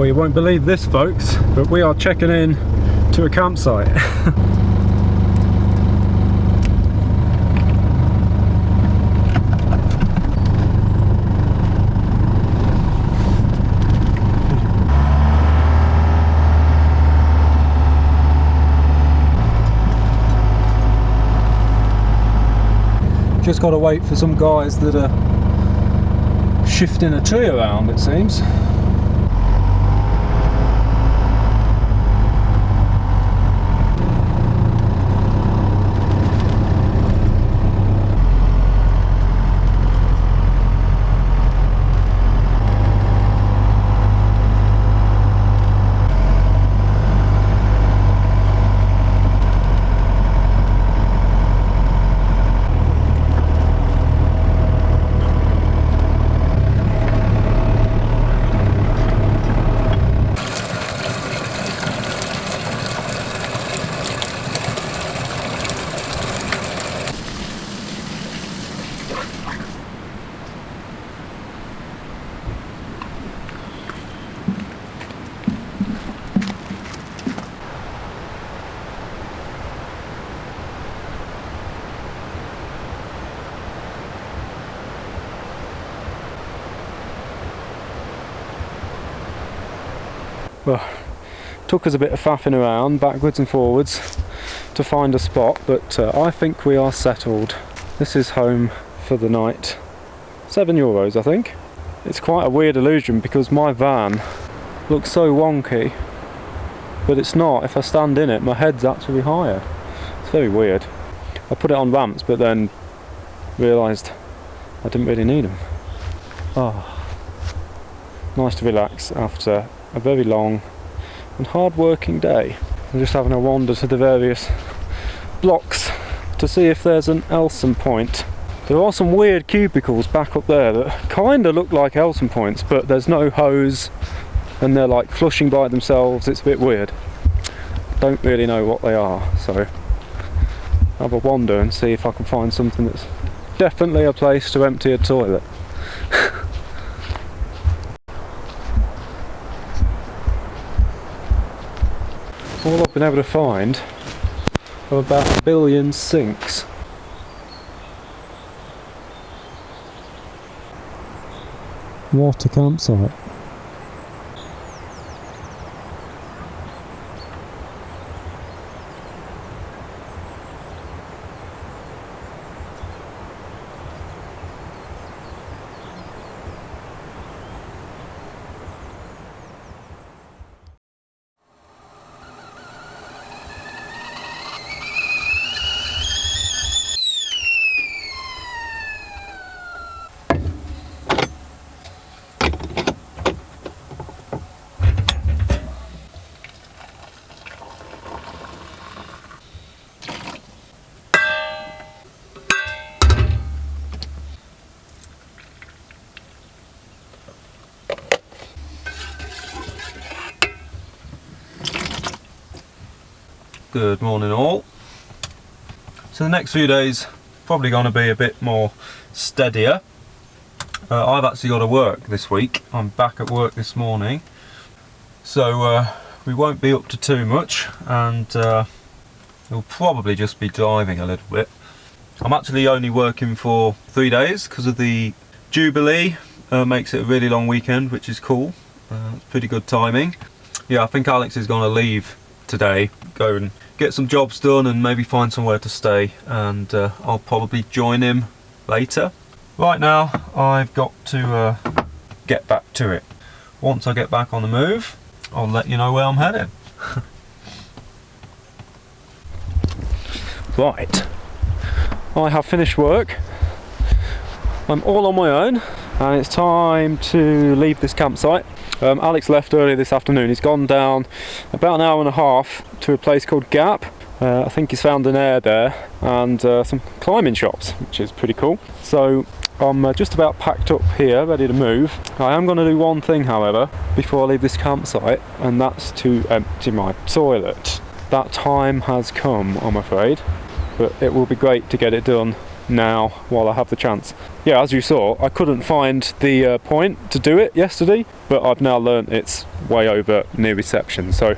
Well, you won't believe this, folks, but we are checking in to a campsite. Just got to wait for some guys that are shifting a tree around, it seems. Well, took us a bit of faffing around backwards and forwards to find a spot, but I think we are settled. This is home for the night. €7, I think. It's quite a weird illusion because my van looks so wonky, but it's not. If I stand in it, my head's actually higher. It's very weird. I put it on ramps, but then realised I didn't really need them. Oh, nice to relax after a very long and hard-working day. I'm just having a wander to the various blocks to see if there's an Elson point. There are some weird cubicles back up there that kind of look like Elson points, but there's no hose and they're like flushing by themselves. It's a bit weird. Don't really know what they are, so have a wander and see if I can find something that's definitely a place to empty a toilet. All I've been able to find are about 1 billion sinks. What a campsite. Good morning all. So the next few days probably going to be a bit more steadier. I've actually got to work this week. I'm back at work this morning, so we won't be up to too much, and we'll probably just be driving a little bit. I'm actually only working for 3 days because of the Jubilee. Makes it a really long weekend, which is cool. It's pretty good timing. Yeah, I think Alex is going to leave today, go and get some jobs done and maybe find somewhere to stay, and I'll probably join him later. Right now I've got to get back to it. Once I get back on the move, I'll let you know where I'm headed. Right, I have finished work. I'm all on my own and it's time to leave this campsite. Alex left earlier this afternoon. He's gone down about an hour and a half to a place called Gap. I think he's found an air there and some climbing shops, which is pretty cool. So I'm just about packed up here, ready to move. I am going to do one thing, however, before I leave this campsite, and that's to empty my toilet. That time has come, I'm afraid, but it will be great to get it done now while I have the chance. Yeah, as you saw, I couldn't find the point to do it yesterday, but I've now learnt it's way over near reception, so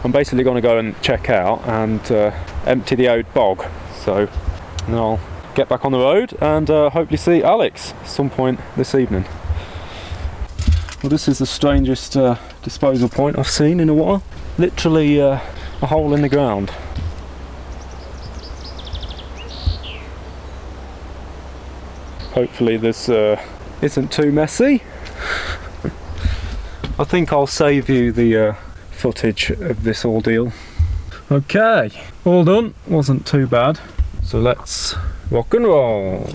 I'm basically going to go and check out and empty the old bog. So then I'll get back on the road and hopefully see Alex some point this evening. Well, this is the strangest disposal point I've seen in a while. Literally a hole in the ground. Hopefully this isn't too messy. I think I'll save you the footage of this ordeal. Okay, all done. Wasn't too bad. So let's rock and roll.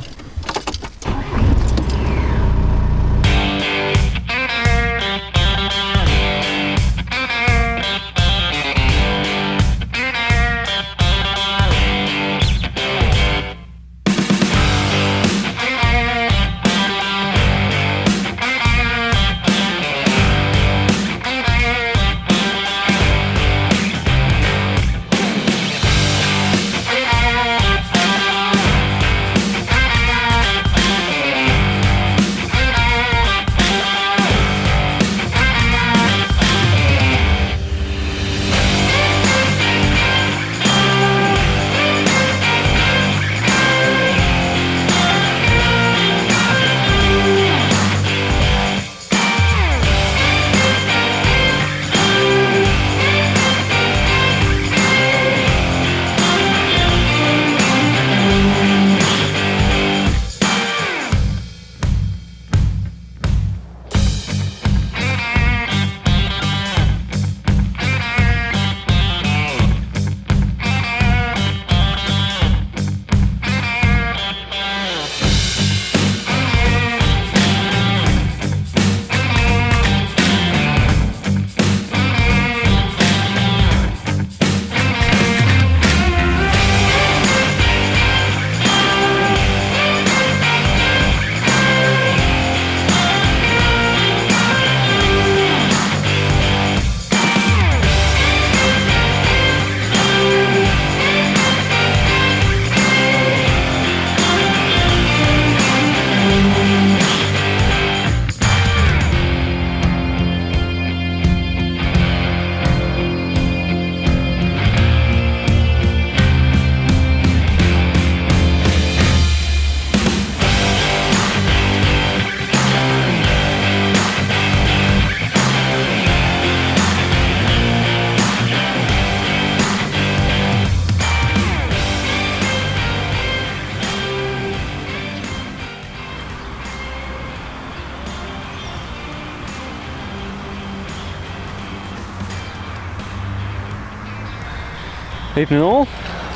Evening all.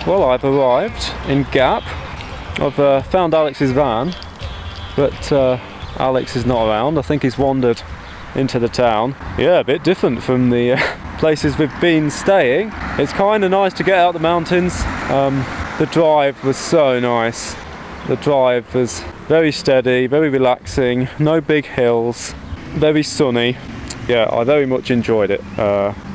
Well, I've arrived in Gap. I've found Alex's van, but Alex is not around. I think he's wandered into the town. Yeah, a bit different from the places we've been staying. It's kind of nice to get out the mountains. The drive was so nice. The drive was very steady, very relaxing, no big hills, very sunny. Yeah, I very much enjoyed it.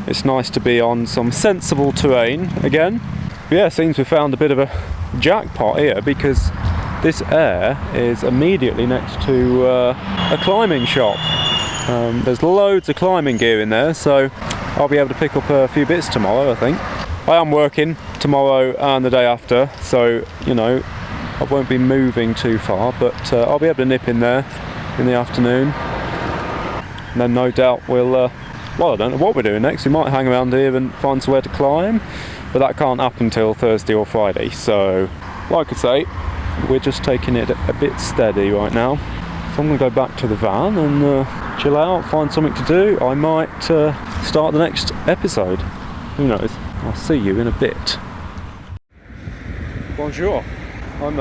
It's nice to be on some sensible terrain again. But yeah, it seems we found a bit of a jackpot here because this air is immediately next to a climbing shop. There's loads of climbing gear in there, so I'll be able to pick up a few bits tomorrow, I think. I am working tomorrow and the day after, so, you know, I won't be moving too far, but I'll be able to nip in there in the afternoon. And then no doubt we'll, well, I don't know what we're doing next. We might hang around here and find somewhere to climb, but that can't happen till Thursday or Friday. So, like I say, we're just taking it a bit steady right now. So I'm going to go back to the van and chill out, find something to do. I might start the next episode. Who knows? I'll see you in a bit. Bonjour. I'm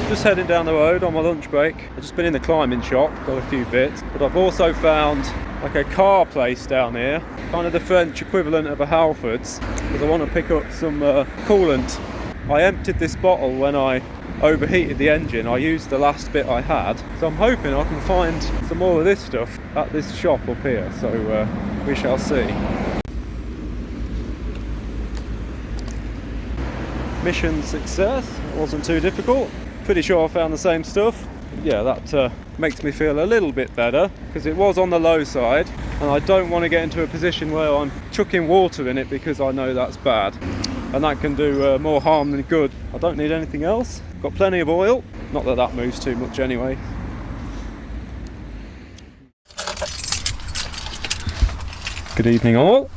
just heading down the road on my lunch break. I've just been in the climbing shop, got a few bits, but I've also found like a car place down here, kind of the French equivalent of a Halfords, because I want to pick up some coolant. I emptied this bottle when I overheated the engine. I used the last bit I had, so I'm hoping I can find some more of this stuff at this shop up here, so we shall see. Mission success. It wasn't too difficult. Pretty sure I found the same stuff. Yeah, that makes me feel a little bit better, because it was on the low side, and I don't want to get into a position where I'm chucking water in it, because I know that's bad. And that can do more harm than good. I don't need anything else. Got plenty of oil. Not that that moves too much anyway. Good evening all.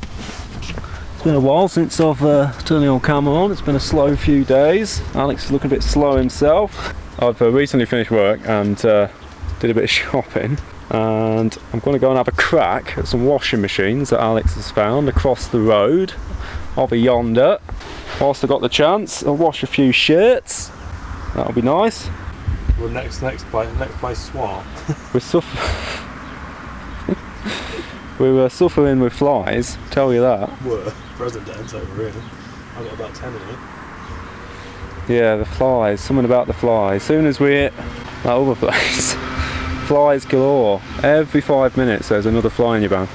It's been a while since I've turned the old camera on. It's been a slow few days. Alex is looking a bit slow himself. I've recently finished work and did a bit of shopping. And I'm going to go and have a crack at some washing machines that Alex has found across the road over yonder. Whilst I've got the chance, I'll wash a few shirts. That'll be nice. Well, next place swap. We're suffering with flies, tell you that. We're present tense over here. I've got about 10 in it. Yeah, the flies, something about the flies. As soon as we hit that other place, flies galore. Every 5 minutes there's another fly in your van.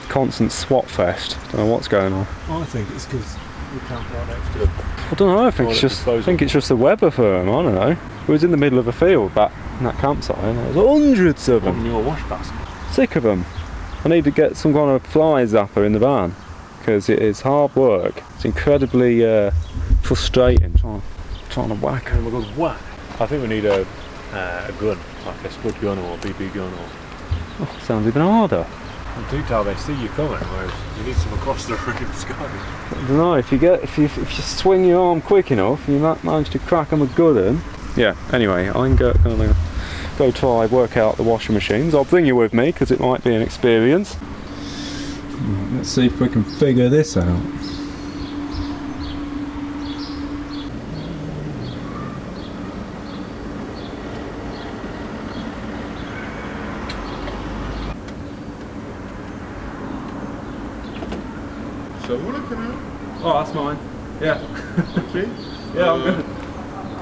Constant swat fest. Don't know what's going on. I think it's because we can't right next to it. I don't know, I think it's just the weather for them, I don't know. We was in the middle of a field back in that campsite and there was hundreds of them. On your wash basket. Sick of them. I need to get some kind of fly zapper in the van, because it is hard work. It's incredibly frustrating trying to whack them. We're going whack. I think we need a gun, like a spud gun or a BB gun or... Oh, sounds even harder. I do tell they see you coming, whereas you need some across the freaking sky. I don't know, if you swing your arm quick enough, you might manage to crack them a good one. Yeah, anyway, I'm gonna go try work out the washing machines. I'll bring you with me because it might be an experience. Let's see if we can figure this out. So we're looking at... Oh, that's mine. Yeah. See? Yeah, I'm good.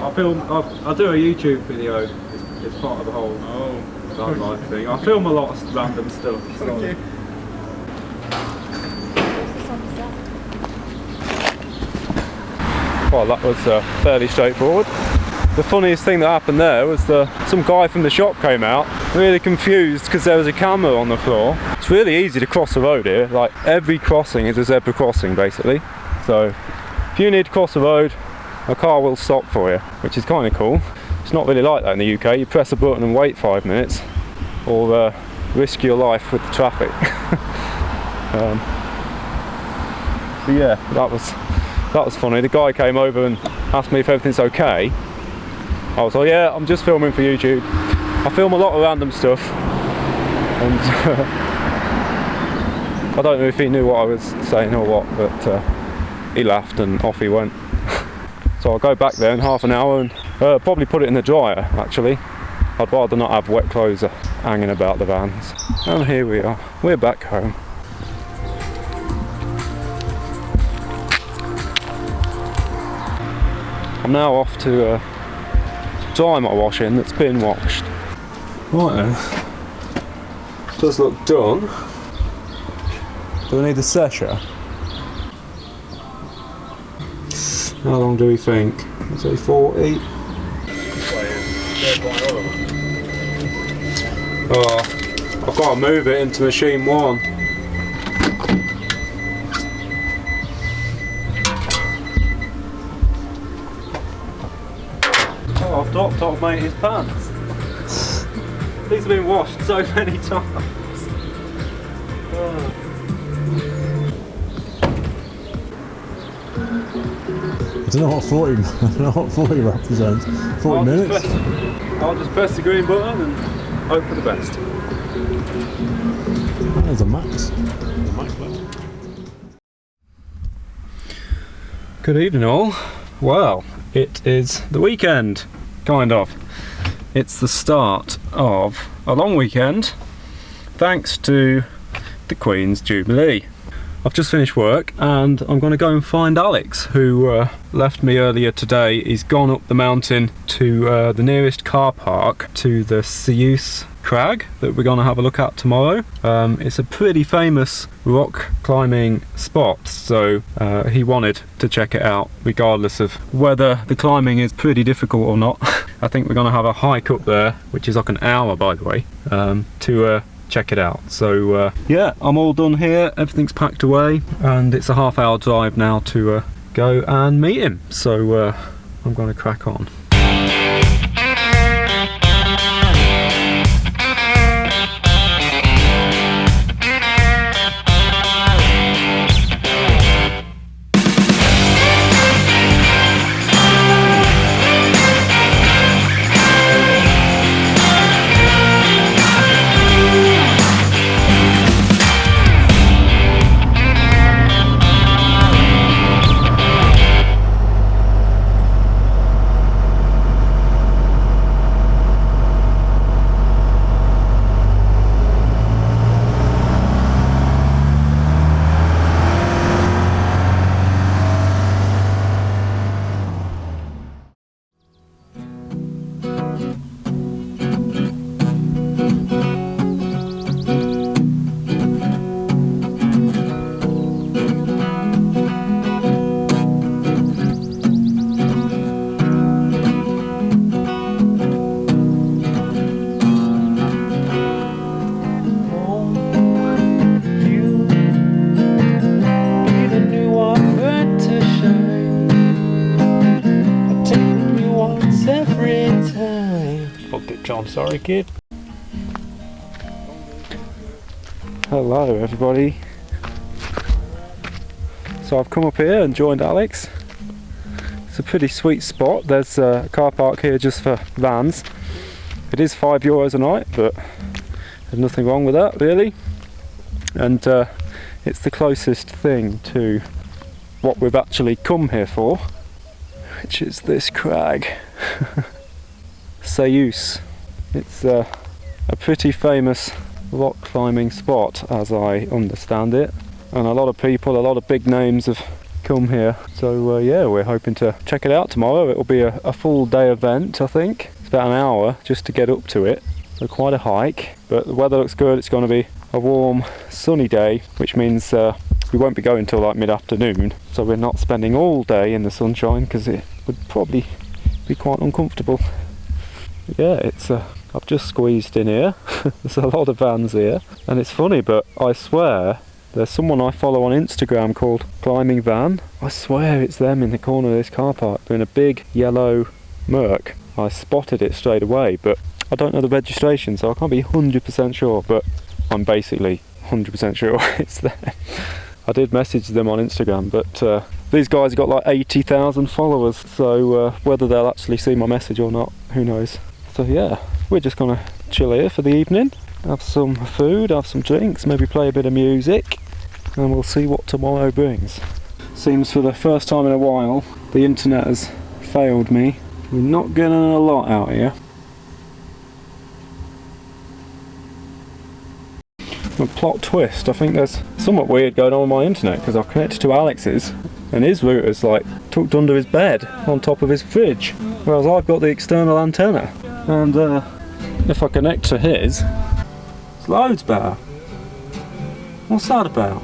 I'll do a YouTube video. It's part of the whole van life thing. I film a lot of random stuff. So. Okay. Well, that was fairly straightforward. The funniest thing that happened there was some guy from the shop came out, really confused because there was a camera on the floor. It's really easy to cross the road here. Like, every crossing is a zebra crossing basically. So if you need to cross the road, a car will stop for you, which is kind of cool. It's not really like that in the UK. You press a button and wait 5 minutes, or risk your life with the traffic. But yeah, that was funny. The guy came over and asked me if everything's okay. I was like, yeah, I'm just filming for YouTube. I film a lot of random stuff, and I don't know if he knew what I was saying or what, but he laughed and off he went. So I'll go back there in half an hour and probably put it in the dryer, actually. I'd rather not have wet clothes hanging about the vans. And here we are, we're back home. I'm now off to dry my washing that's been washed. Right then, does look done. Do I need the sesher? How long do we think? Let's say 40. Oh, I've got to move it into machine 1. Oh, I've dropped off mate's pants. These have been washed so many times. Oh. I don't know what 40 represents. 40 minutes? I'll just press the green button and hope for the best. There's a max. Button. Good evening all. Well, it is the weekend, kind of. It's the start of a long weekend, thanks to the Queen's Jubilee. I've just finished work and I'm going to go and find Alex, who left me earlier today. He's gone up the mountain to the nearest car park to the Ceuse crag that we're going to have a look at tomorrow. It's a pretty famous rock climbing spot, so he wanted to check it out regardless of whether the climbing is pretty difficult or not. I think we're going to have a hike up there, which is like an hour by the way, to check it out. So yeah, I'm all done here, everything's packed away, and it's a half-hour drive now to go and meet him. So I'm going to crack on. John, sorry kid. Hello everybody. So I've come up here and joined Alex. It's a pretty sweet spot. There's a car park here just for vans. It is €5 a night, but there's nothing wrong with that really. And it's the closest thing to what we've actually come here for, which is this crag. Ceuse. It's a pretty famous rock climbing spot as I understand it, and a lot of people, a lot of big names have come here. So yeah, we're hoping to check it out tomorrow. It'll be a full day event, I think. It's about an hour just to get up to it, so quite a hike, but the weather looks good. It's going to be a warm sunny day, which means we won't be going till like mid-afternoon, so we're not spending all day in the sunshine because it would probably be quite uncomfortable. Yeah, it's I've just squeezed in here. There's a lot of vans here, and it's funny, but I swear there's someone I follow on Instagram called Climbing Van. I swear it's them in the corner of this car park doing a big yellow Merc. I spotted it straight away, but I don't know the registration, so I can't be 100% sure, but I'm basically 100% sure it's them. I did message them on Instagram, but these guys have got like 80,000 followers, so whether they'll actually see my message or not, who knows. So yeah, we're just gonna chill here for the evening, have some food, have some drinks, maybe play a bit of music, and we'll see what tomorrow brings. Seems for the first time in a while the internet has failed me. We're not getting a lot out here. A plot twist, I think there's somewhat weird going on with my internet because I've connected to Alex's and his router's like tucked under his bed on top of his fridge, whereas I've got the external antenna. And if I connect to his, it's loads better. What's that about?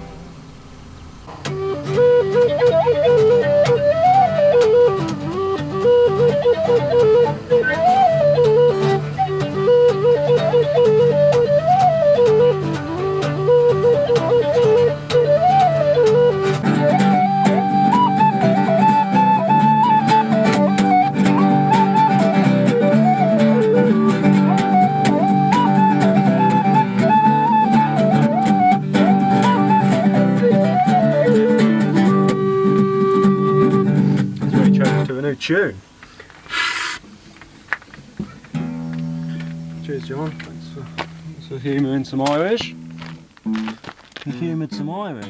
Tune. Cheers, John. Thanks for humouring some Irish. You humoured some Irish.